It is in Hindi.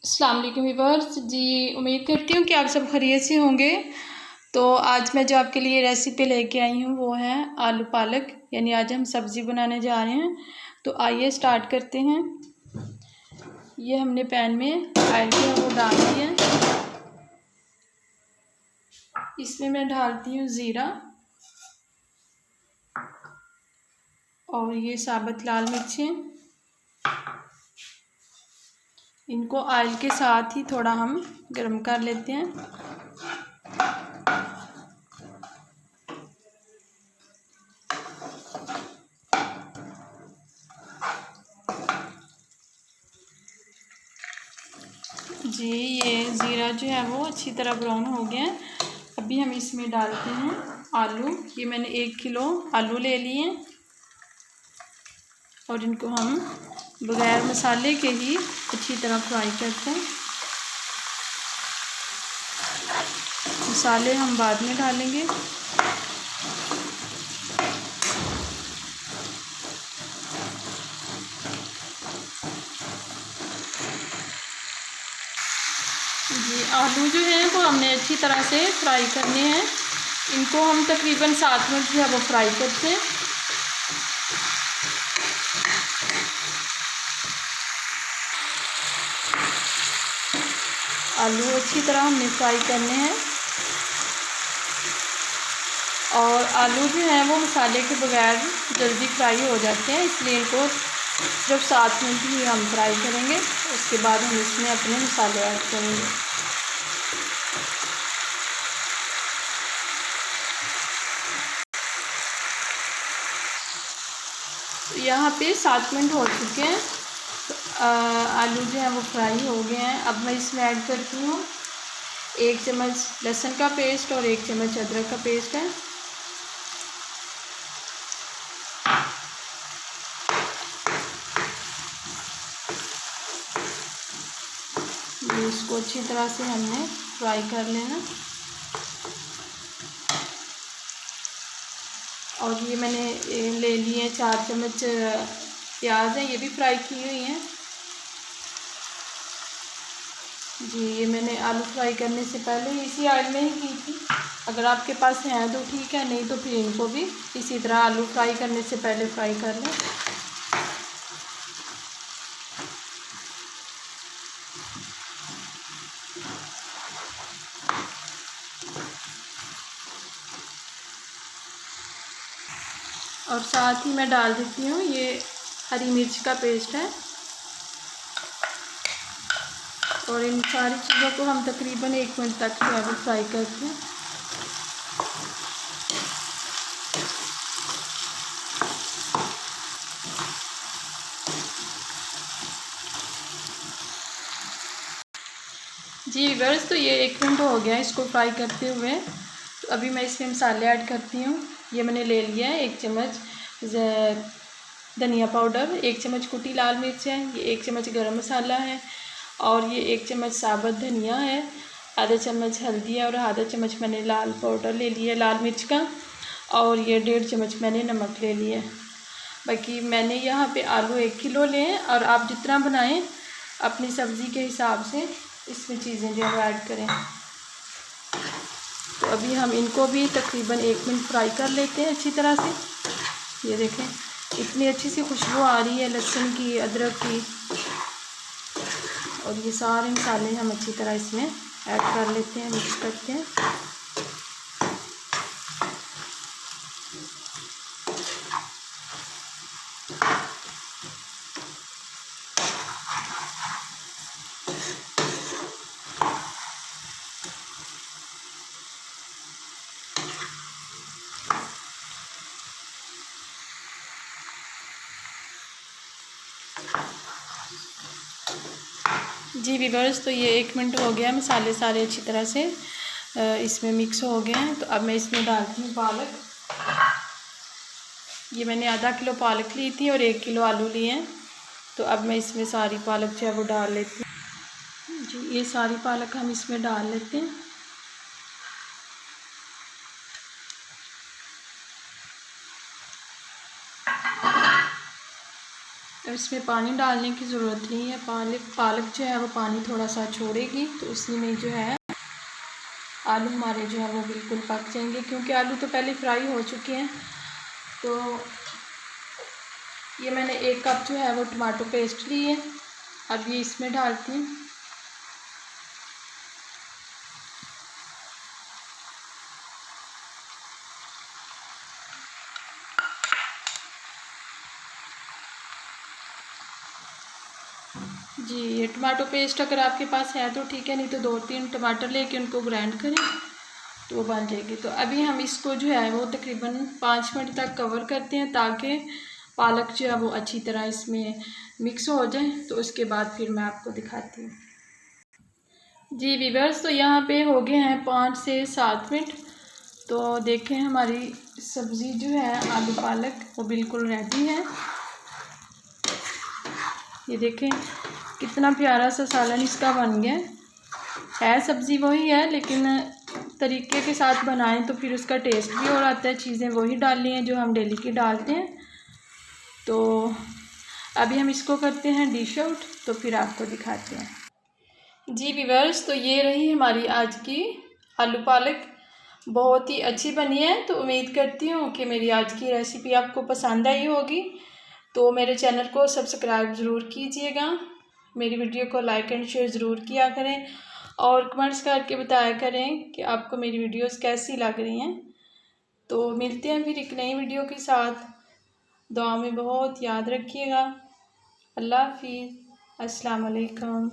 अस्सलाम वालेकुम व्यूअर्स जी। उम्मीद करती हूँ कि आप सब खैरियत से होंगे। तो आज मैं जो आपके लिए रेसिपी लेके आई हूँ वो है आलू पालक, यानी आज हम सब्ज़ी बनाने जा रहे हैं। तो आइए स्टार्ट करते हैं। ये हमने पैन में ऑयल जो है वो डाल दिया है। इसमें मैं डालती हूँ ज़ीरा और ये साबुत लाल मिर्चें। इनको ऑयल के साथ ही थोड़ा हम गर्म कर लेते हैं। जी, ये ज़ीरा जो है वो अच्छी तरह ब्राउन हो गया है। अभी हम इसमें डालते हैं आलू। ये मैंने 1 किलो आलू ले लिए और इनको हम बगैर मसाले के ही अच्छी तरह फ्राई करते हैं। मसाले हम बाद में डालेंगे। जी, आलू जो है वो हमने अच्छी तरह से फ्राई करने हैं। इनको हम तकरीबन 7 मिनट जो है वो फ्राई करते हैं। आलू अच्छी तरह हमने फ्राई करने हैं और आलू जो है वो मसाले के बगैर जल्दी फ्राई हो जाते हैं, इसलिए इनको सिर्फ 7 मिनट ही हम फ्राई करेंगे। उसके बाद हम इसमें अपने मसाले ऐड करेंगे। तो यहाँ पे 7 मिनट हो चुके हैं। आलू जो है वो फ्राई हो गए हैं। अब मैं इसमें ऐड करती हूँ 1 चम्मच लहसुन का पेस्ट और 1 चम्मच अदरक का पेस्ट है। इसको अच्छी तरह से हमने फ्राई कर लेना। और ये मैंने ले लिए 4 चम्मच प्याज है, ये भी फ्राई की हुई हैं। जी, ये मैंने आलू फ्राई करने से पहले इसी ऑयल में ही की थी। अगर आपके पास है तो ठीक है, नहीं तो फिर इनको भी इसी तरह आलू फ्राई करने से पहले फ्राई कर लें। और साथ ही मैं डाल देती हूँ ये हरी मिर्च का पेस्ट है। और इन सारी चीज़ों को हम तकरीबन 1 मिनट तक जो है वो फ्राई करते हैं। जी व्यूअर्स, तो ये 1 मिनट हो गया इसको फ्राई करते हुए। तो अभी मैं इसमें मसाले ऐड करती हूँ। ये मैंने ले लिया है 1 चम्मच धनिया पाउडर, 1 चम्मच कुटी लाल मिर्च है, ये 1 चम्मच गरम मसाला है और ये 1 चम्मच साबुत धनिया है, आधा चम्मच हल्दी है और आधा चम्मच मैंने लाल पाउडर ले लिया लाल मिर्च का, और ये 1.5 चम्मच मैंने नमक ले लिया है। बाकी मैंने यहाँ पे आलू 1 किलो लिए हैं और आप जितना बनाएं अपनी सब्ज़ी के हिसाब से इसमें चीज़ें जो है ऐड करें। तो अभी हम इनको भी तकरीबन 1 मिनट फ्राई कर लेते हैं अच्छी तरह से। ये देखें इतनी अच्छी सी खुशबू आ रही है लहसुन की, अदरक की, और ये सारे मसाले हम अच्छी तरह इसमें ऐड कर लेते हैं, मिक्स करते हैं। जी व्यूअर्स, तो ये 1 मिनट हो गया, मसाले सारे अच्छी तरह से इसमें मिक्स हो गए हैं। तो अब मैं इसमें डालती हूँ पालक। ये मैंने आधा किलो पालक ली थी और 1 किलो आलू लिए हैं। तो अब मैं इसमें सारी पालक जो है वो डाल लेती हूँ। जी, ये सारी पालक हम इसमें डाल लेते हैं। अब इसमें पानी डालने की ज़रूरत नहीं है। पालक जो है वो पानी थोड़ा सा छोड़ेगी, तो उसी में जो है आलू हमारे जो है वो बिल्कुल पक जाएंगे, क्योंकि आलू तो पहले फ्राई हो चुके हैं। तो ये मैंने 1 कप जो है वो टमाटो पेस्ट ली है, अब ये इसमें डालती हूँ। जी, ये टमाटो पेस्ट अगर आपके पास है तो ठीक है, नहीं तो 2-3 टमाटर लेके उनको ग्राइंड करें तो वो बन जाएगी। तो अभी हम इसको जो है वो तकरीबन 5 मिनट तक कवर करते हैं, ताकि पालक जो है वो अच्छी तरह इसमें मिक्स हो जाए। तो उसके बाद फिर मैं आपको दिखाती हूँ। जी व्यूअर्स, तो यहाँ पे हो गए हैं 5 से 7 मिनट। तो देखें हमारी सब्ज़ी जो है आलू पालक वो बिल्कुल रेडी है। ये देखें कितना प्यारा सा सालन इसका बन गया है। सब्ज़ी वही है, लेकिन तरीके के साथ बनाएं तो फिर उसका टेस्ट भी और आता है। चीज़ें वही डालनी हैं जो हम डेली की डालते हैं। तो अभी हम इसको करते हैं डिश आउट, तो फिर आपको दिखाते हैं। जी व्यूअर्स, तो ये रही हमारी आज की आलू पालक, बहुत ही अच्छी बनी है। तो उम्मीद करती हूँ कि मेरी आज की रेसिपी आपको पसंद आई होगी। तो मेरे चैनल को सब्सक्राइब ज़रूर कीजिएगा, मेरी वीडियो को लाइक एंड शेयर ज़रूर किया करें, और कमेंट्स करके बताया करें कि आपको मेरी वीडियोस कैसी लग रही हैं। तो मिलते हैं फिर एक नई वीडियो के साथ। दुआ में बहुत याद रखिएगा। अल्लाह हाफिज़, अस्सलाम वालेकुम।